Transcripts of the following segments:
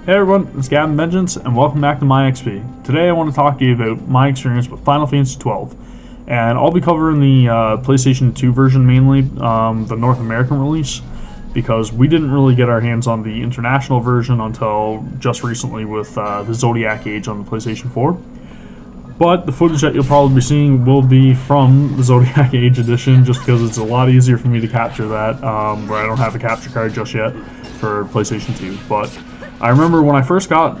Hey everyone, it's Gavin Vengeance, and welcome back to MyXP. Today I want to talk to you about my experience with Final Fantasy XII, and I'll be covering the PlayStation 2 version mainly, the North American release, because we didn't really get our hands on the international version until just recently with the Zodiac Age on the PlayStation 4. But the footage that you'll probably be seeing will be from the Zodiac Age edition, just because it's a lot easier for me to capture that, where I don't have a capture card just yet for PlayStation 2. But I remember when I first got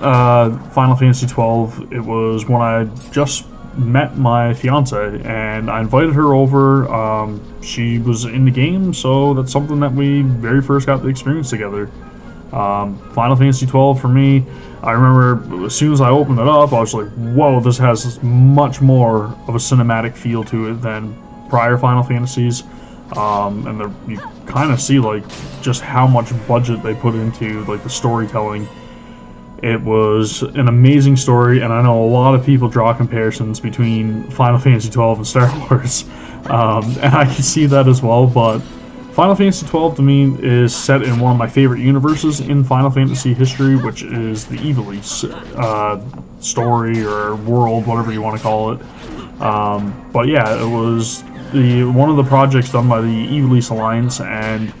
Final Fantasy XII, it was when I just met my fiance, and I invited her over. She was in the game, so that's something that we very first got to experience together. Final Fantasy XII for me, I remember as soon as I opened it up, I was like, whoa, this has much more of a cinematic feel to it than prior Final Fantasies. And you kind of see like just how much budget they put into like the storytelling. It was an amazing story, and I know a lot of people draw comparisons between Final Fantasy XII and Star Wars, and I can see that as well. But Final Fantasy XII to me is set in one of my favorite universes in Final Fantasy history, which is the Ivalice story or world, whatever you want to call it. But yeah, it was one of the projects done by the Ivalice Alliance, and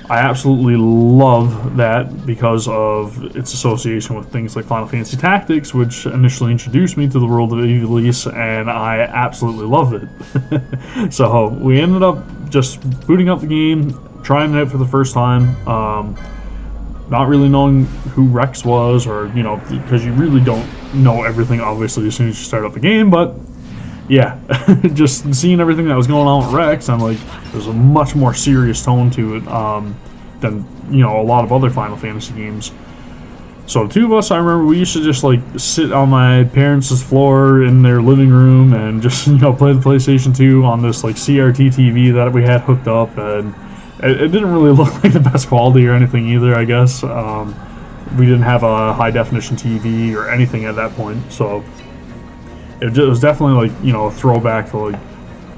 I absolutely love that because of its association with things like Final Fantasy Tactics, which initially introduced me to the world of Ivalice, and I absolutely loved it. So we ended up just booting up the game, trying it out for the first time, not really knowing who Rex was, or, you know, because you really don't know everything, obviously, as soon as you start up the game, but yeah, just seeing everything that was going on with Rex, and like there's a much more serious tone to it than, you know, a lot of other Final Fantasy games. So the two of us, I remember we used to just like sit on my parents' floor in their living room and just, you know, play the PlayStation 2 on this like CRT TV that we had hooked up, and it didn't really look like the best quality or anything either, I guess. We didn't have a high definition TV or anything at that point, so it was definitely like, you know, a throwback to like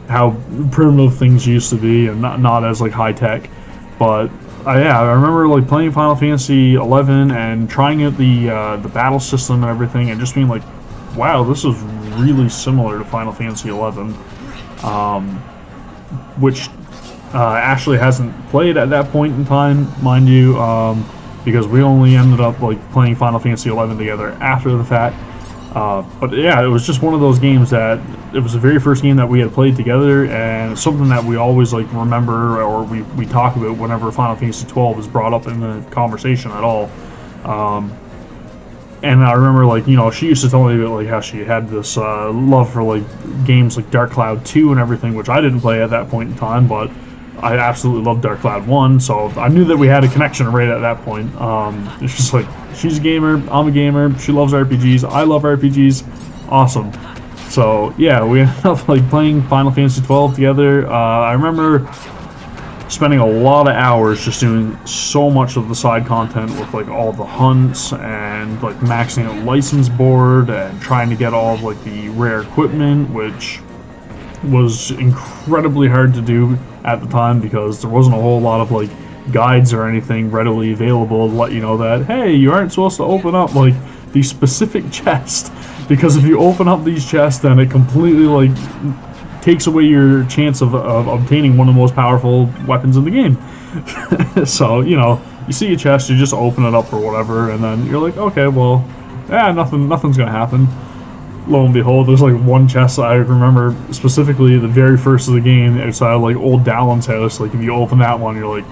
how primitive things used to be, and not as like high tech. But yeah, I remember like playing Final Fantasy XI and trying out the battle system and everything, and just being like, wow, this is really similar to Final Fantasy XI, which Ashley hasn't played at that point in time, mind you, because we only ended up like playing Final Fantasy XI together after the fact. But yeah, it was just one of those games that it was the very first game that we had played together, and it's something that we always like remember, or we talk about whenever Final Fantasy XII is brought up in the conversation at all. And I remember, like, you know, she used to tell me about like how she had this love for like games like Dark Cloud 2 and everything, which I didn't play at that point in time, but I absolutely loved Dark Cloud 1, so I knew that we had a connection right at that point. It's just like, she's a gamer, I'm a gamer, she loves RPGs, I love RPGs, awesome. So yeah, we ended up like playing Final Fantasy XII together. I remember spending a lot of hours just doing so much of the side content with like all the hunts and like maxing out license board and trying to get all of like the rare equipment, which was incredibly hard to do at the time because there wasn't a whole lot of like guides or anything readily available to let you know that, hey, you aren't supposed to open up like the specific chest, because if you open up these chests, then it completely like takes away your chance of obtaining one of the most powerful weapons in the game. So, you know, you see a chest, you just open it up or whatever, and then you're like, okay, well, yeah, nothing's gonna happen. Lo and behold, there's like one chest I remember specifically the very first of the game outside of like old Dallin's house. Like if you open that one, you're like,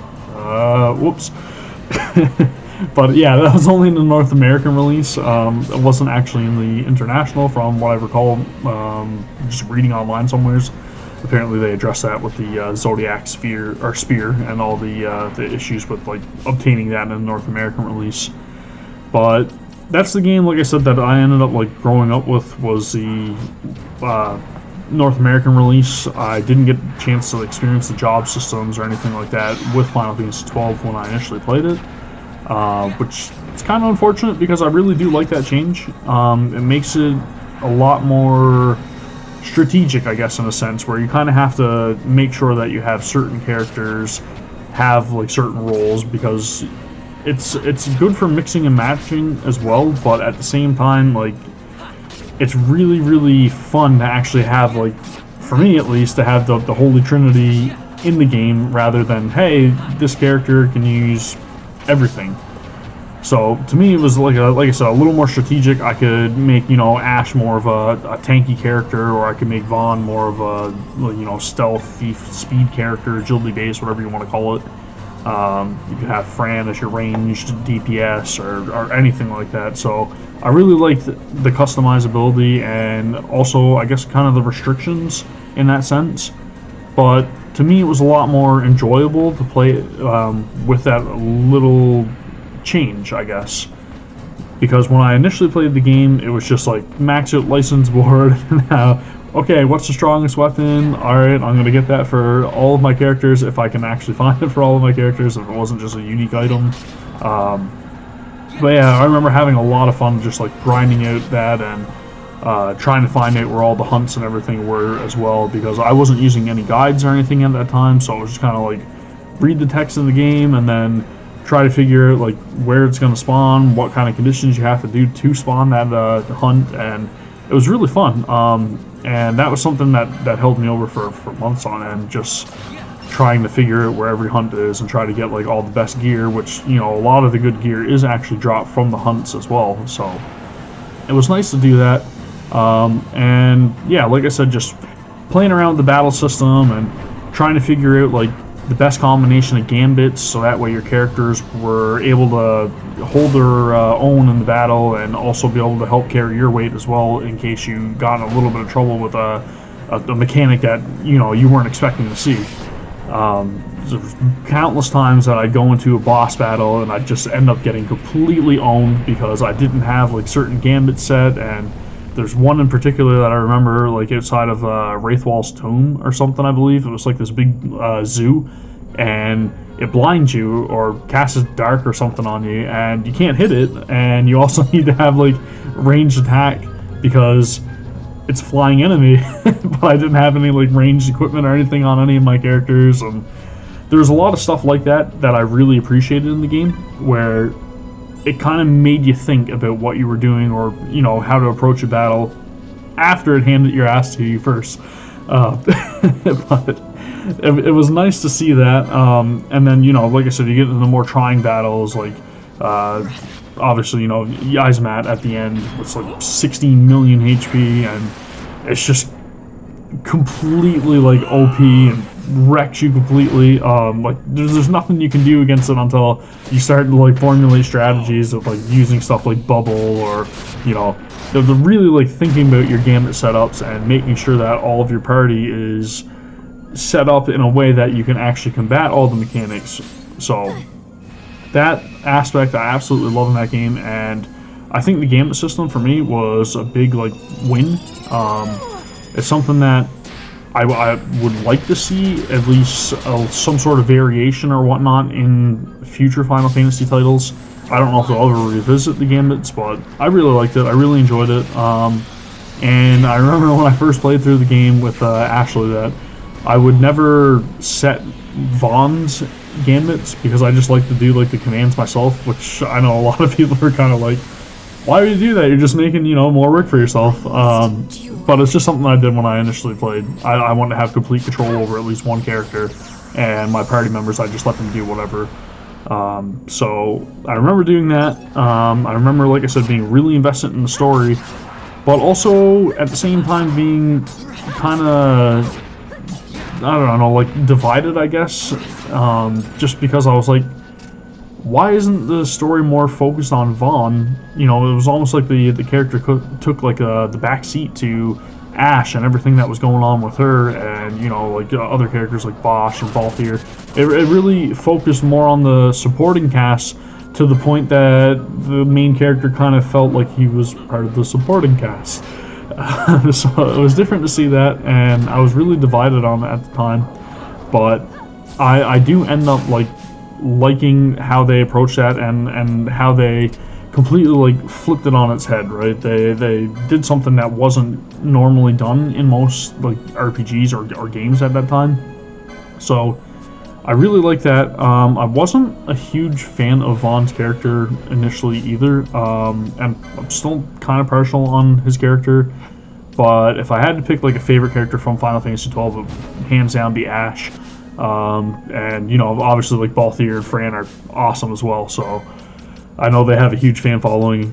whoops. But yeah, that was only in the North American release. It wasn't actually in the international, from what I recall, just reading online somewheres. Apparently they addressed that with the Zodiac spear and all the issues with like obtaining that in the North American release. But that's the game, like I said, that I ended up like growing up with, was the North American release. I didn't get a chance to experience the job systems or anything like that with Final Fantasy XII when I initially played it, which is kind of unfortunate because I really do like that change. It makes it a lot more strategic, I guess, in a sense, where you kind of have to make sure that you have certain characters have like certain roles, because it's good for mixing and matching as well, but at the same time, like, it's really, really fun to actually have, like, for me at least, to have the Holy Trinity in the game rather than, hey, this character can use everything. So to me, it was like I said, a little more strategic. I could make, you know, Ash more of a tanky character, or I could make Vaughn more of a, you know, stealth, thief, speed character, agility based, whatever you want to call it. You could have Fran as your ranged DPS or anything like that. So I really liked the customizability and also, I guess, kind of the restrictions in that sense. But to me, it was a lot more enjoyable to play with that little change, I guess. Because when I initially played the game, it was just like max out license board. Okay, what's the strongest weapon? Alright, I'm going to get that for all of my characters if I can actually find it for all of my characters, if it wasn't just a unique item. But yeah, I remember having a lot of fun just like grinding out that and trying to find out where all the hunts and everything were as well, because I wasn't using any guides or anything at that time, so it was just kind of like read the text in the game and then try to figure out like where it's going to spawn, what kind of conditions you have to do to spawn that hunt, and it was really fun. And that was something that held me over for months on end, just trying to figure out where every hunt is and try to get like all the best gear, which, you know, a lot of the good gear is actually dropped from the hunts as well. So it was nice to do that. And yeah, like I said, just playing around with the battle system and trying to figure out like the best combination of gambits, so that way your characters were able to hold their own in the battle and also be able to help carry your weight as well in case you got in a little bit of trouble with a mechanic that, you know, you weren't expecting to see. There's countless times that I'd go into a boss battle and I'd just end up getting completely owned because I didn't have like certain gambits set. And there's one in particular that I remember, like outside of Wraithwall's tomb or something, I believe. It was like this big zoo, and it blinds you or casts dark or something on you, and you can't hit it. And you also need to have like ranged attack because it's a flying enemy. But I didn't have any like ranged equipment or anything on any of my characters, and there's a lot of stuff like that that I really appreciated in the game, where it kind of made you think about what you were doing, or, you know, how to approach a battle after it handed your ass to you first. But it was nice to see that. And then, you know, like I said, you get into the more trying battles, like obviously, you know, Yzmat at the end with like 16 million HP, and it's just completely like OP and wrecks you completely. Like there's nothing you can do against it until you start to like formulate strategies of like using stuff like bubble, or, you know, the really like thinking about your gambit setups and making sure that all of your party is set up in a way that you can actually combat all the mechanics. So that aspect I absolutely love in that game, and I think the gambit system for me was a big like win. It's something that I would like to see at least some sort of variation or whatnot in future Final Fantasy titles. I don't know if they'll ever revisit the gambits, but I really liked it. I really enjoyed it. And I remember when I first played through the game with Ashley that I would never set Vaughn's gambits because I just like to do like the commands myself, which I know a lot of people are kind of like, why would you do that? You're just making, you know, more work for yourself. But it's just something I did when I initially played. I wanted to have complete control over at least one character, and my party members, I just let them do whatever. So I remember doing that. I remember, like I said, being really invested in the story, but also at the same time being kind of, I don't know, like divided, I guess. Just because I was like, why isn't the story more focused on Vaughn? You know, it was almost like the character took like the back seat to Ash and everything that was going on with her, and, you know, like other characters like Bosch and Balthier. It really focused more on the supporting cast, to the point that the main character kind of felt like he was part of the supporting cast. So it was different to see that, and I was really divided on it at the time. But I do end up like liking how they approached that, and how they completely like flipped it on its head, right? They did something that wasn't normally done in most like RPGs or games at that time. So I really like that. I wasn't a huge fan of Vaughn's character initially either, and I'm still kind of partial on his character. But if I had to pick like a favorite character from Final Fantasy XII, it would hands down be Ash. And you know, obviously like Balthier and Fran are awesome as well. So I know they have a huge fan following,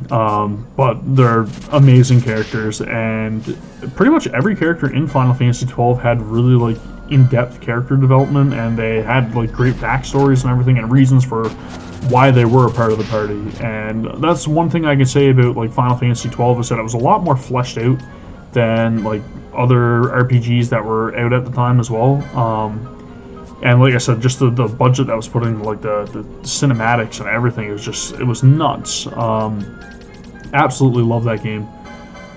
but they're amazing characters, and pretty much every character in Final Fantasy XII had really like in-depth character development, and they had like great backstories and everything, and reasons for why they were a part of the party. And that's one thing I can say about like Final Fantasy XII, is that it was a lot more fleshed out than like other RPGs that were out at the time as well. And like I said, just the budget that was put in, like the cinematics and everything, it was nuts. Absolutely love that game.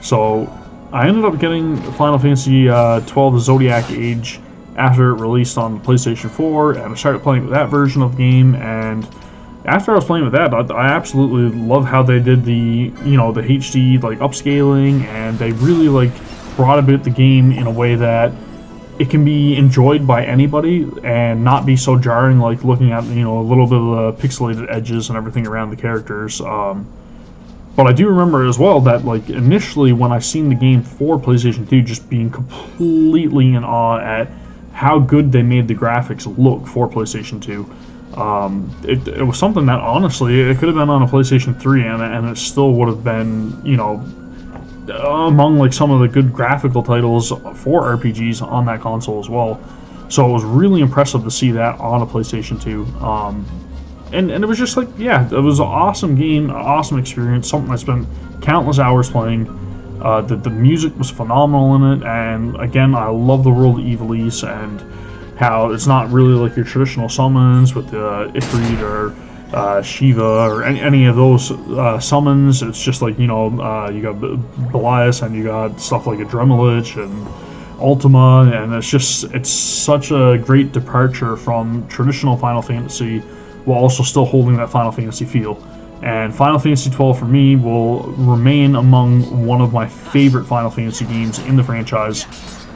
So I ended up getting Final Fantasy XII: The Zodiac Age after it released on PlayStation 4, and I started playing with that version of the game. And after I was playing with that, I absolutely love how they did the HD like upscaling, and they really like brought about the game in a way that it can be enjoyed by anybody and not be so jarring, like looking at a little bit of the pixelated edges and everything around the characters. But I do remember as well that like initially when I seen the game for PlayStation 2, just being completely in awe at how good they made the graphics look for PlayStation 2. It was something that honestly it could have been on a PlayStation 3, and it still would have been among like some of the good graphical titles for RPGs on that console as well. So it was really impressive to see that on a PlayStation 2. And it was just like, yeah, it was an awesome game, an awesome experience, something I spent countless hours playing. The music was phenomenal in it, and again, I love the world of Ivalice and how it's not really like your traditional summons with the Ifrit or Shiva or any of those summons. It's just like, you got Belias, and you got stuff like Adrenalich and Ultima, and it's such a great departure from traditional Final Fantasy while also still holding that Final Fantasy feel. And Final Fantasy XII for me will remain among one of my favorite Final Fantasy games in the franchise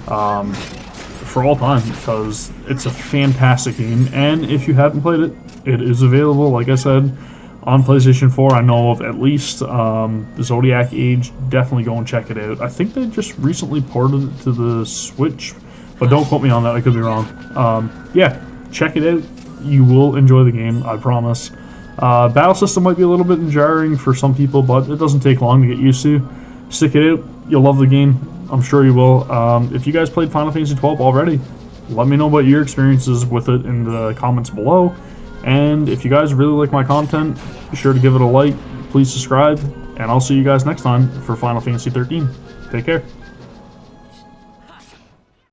for all time, because it's a fantastic game. And if you haven't played it, it is available, like I said, on PlayStation 4. I know of at least the Zodiac Age. Definitely go and check it out. I think they just recently ported it to the Switch, but don't quote me on that, I could be wrong. Yeah, check it out. You will enjoy the game, I promise. Battle system might be a little bit jarring for some people, but it doesn't take long to get used to. Stick it out, you'll love the game. I'm sure you will. If you guys played Final Fantasy XII already, let me know about your experiences with it in the comments below. And if you guys really like my content, be sure to give it a like, please subscribe, and I'll see you guys next time for Final Fantasy XIII. Take care.